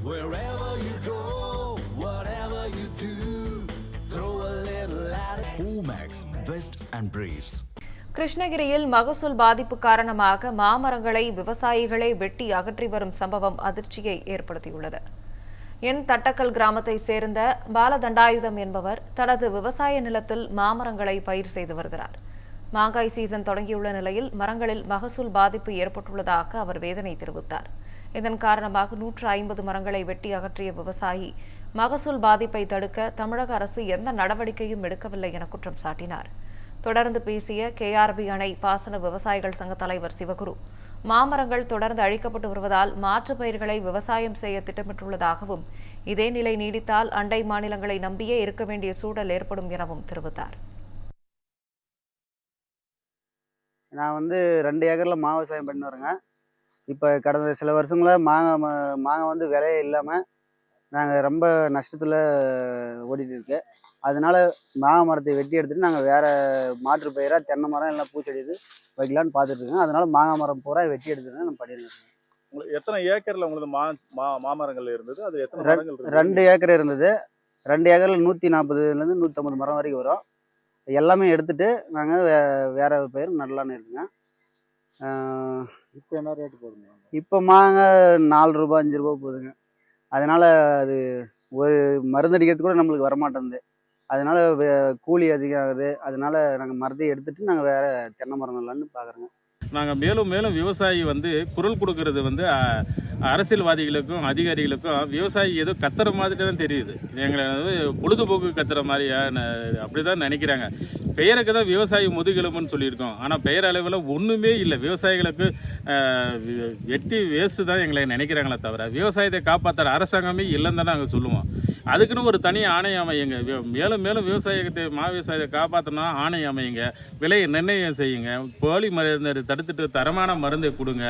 Wherever you go, whatever you do, throw a little at it. Omax, Vest and Briefs. கிருஷ்ணகிரியில் மகசூல் பாதிப்பு காரணமாக மாமரங்களை விவசாயிகளே வெட்டி அகற்றி வரும் சம்பவம் அதிர்ச்சியை ஏற்படுத்தியுள்ளது. தட்டக்கல் கிராமத்தை சேர்ந்த பாலதண்டாயுதம் என்பவர் தனது விவசாய நிலத்தில் மாமரங்களை பயிர் செய்து வருகிறார். மாங்காய் சீசன் தொடங்கியுள்ள நிலையில் மரங்களில் மகசூல் பாதிப்பு ஏற்பட்டுள்ளதாக அவர் வேதனை தெரிவித்தார். இதன் காரணமாக 150 மரங்களை வெட்டி அகற்றிய விவசாயி மகசூல் பாதிப்பை தடுக்க தமிழக அரசு எந்த நடவடிக்கையும் எடுக்கவில்லை என குற்றம் சாட்டினார். தொடர்ந்து பேசிய கேஆர்பி அணை பாசன விவசாயிகள் சங்க தலைவர் சிவகுரு, மாமரங்கள் தொடர்ந்து அழிக்கப்பட்டு வருவதால் மாற்றுப் பயிர்களை விவசாயம் செய்ய திட்டமிட்டுள்ளதாகவும், இதே நிலை நீடித்தால் அண்டை மாநிலங்களை நம்பியே இருக்க வேண்டிய சூழல் ஏற்படும் எனவும் தெரிவித்தார். நான் 2 ஏக்கரில் மா விவசாயம் பண்ணி வரேங்க. இப்போ கடந்த சில வருஷங்களாக மாங்காய் விலையே இல்லாமல் நாங்கள் ரொம்ப நஷ்டத்தில் ஓடிட்டு இருக்கு. அதனால மாங்காய் மரத்தை வெட்டி எடுத்துகிட்டு நாங்கள் வேறு மாற்று பயிராக தென்னை மரம் எல்லாம் பூச்செடி இது வைக்கலான்னு பார்த்துட்டு இருக்கோம். அதனால மாங்காய் மரம் பூரா வெட்டி எடுத்துட்டு நம்ம பண்ணியிருக்கோம். உங்களுக்கு எத்தனை ஏக்கரில் உங்களுக்கு மாமரங்கள் இருந்தது? அது எத்தனை மரங்கள்? 2 ஏக்கர் இருந்தது. 2 ஏக்கரில் 140லேருந்து 150 மரம் வரைக்கும் வரும். எல்லாமே எடுத்துட்டு நாங்கள் வேற பயிர் நடலான்னு இருக்குங்க. இப்போ என்ன ரேட்டு போடுங்க? இப்போ மாங்காய் 4 ரூபா 5 ரூபா போகுதுங்க. அதனால அது ஒரு மருந்து அடிக்கிறதுக்கு கூட நம்மளுக்கு வரமாட்டேங்குது. அதனால கூலி அதிகம் ஆகுது. அதனால நாங்கள் மரத்தை எடுத்துட்டு நாங்கள் வேற தென்னை மரம் நடலான்னு பார்க்குறோங்க. நாங்கள் மேலும் மேலும் விவசாயி குரல் கொடுக்கறது அரசியல்வாதிகளுக்கும் அதிகாரிகளுக்கும் விவசாயி ஏதோ கத்துற மாதிரி தான் தெரியுது. எங்களை பொழுதுபோக்கு கத்துற மாதிரியா அப்படிதான் நினைக்கிறாங்க. பெயருக்கு தான் விவசாயி முதுகெலும்புன்னு சொல்லியிருக்கோம். ஆனால் பெயர் அளவில் ஒன்றுமே இல்லை. விவசாயிகளுக்கு வெட்டி வேஸ்ட்டு தான் எங்களை நினைக்கிறாங்களே தவிர விவசாயத்தை காப்பாற்றுற அரசாங்கமே இல்லைன்னு தானே நாங்கள் சொல்லுவோம். அதுக்குன்னு ஒரு தனி ஆணையம் அமையுங்க. மேலும் மேலும் விவசாயத்தை காப்பாற்றினா ஆணையம் அமையுங்க. விலையை நிர்ணயம் செய்யுங்க. போலி மருந்து தடுத்துட்டு தரமான மருந்தை கொடுங்க.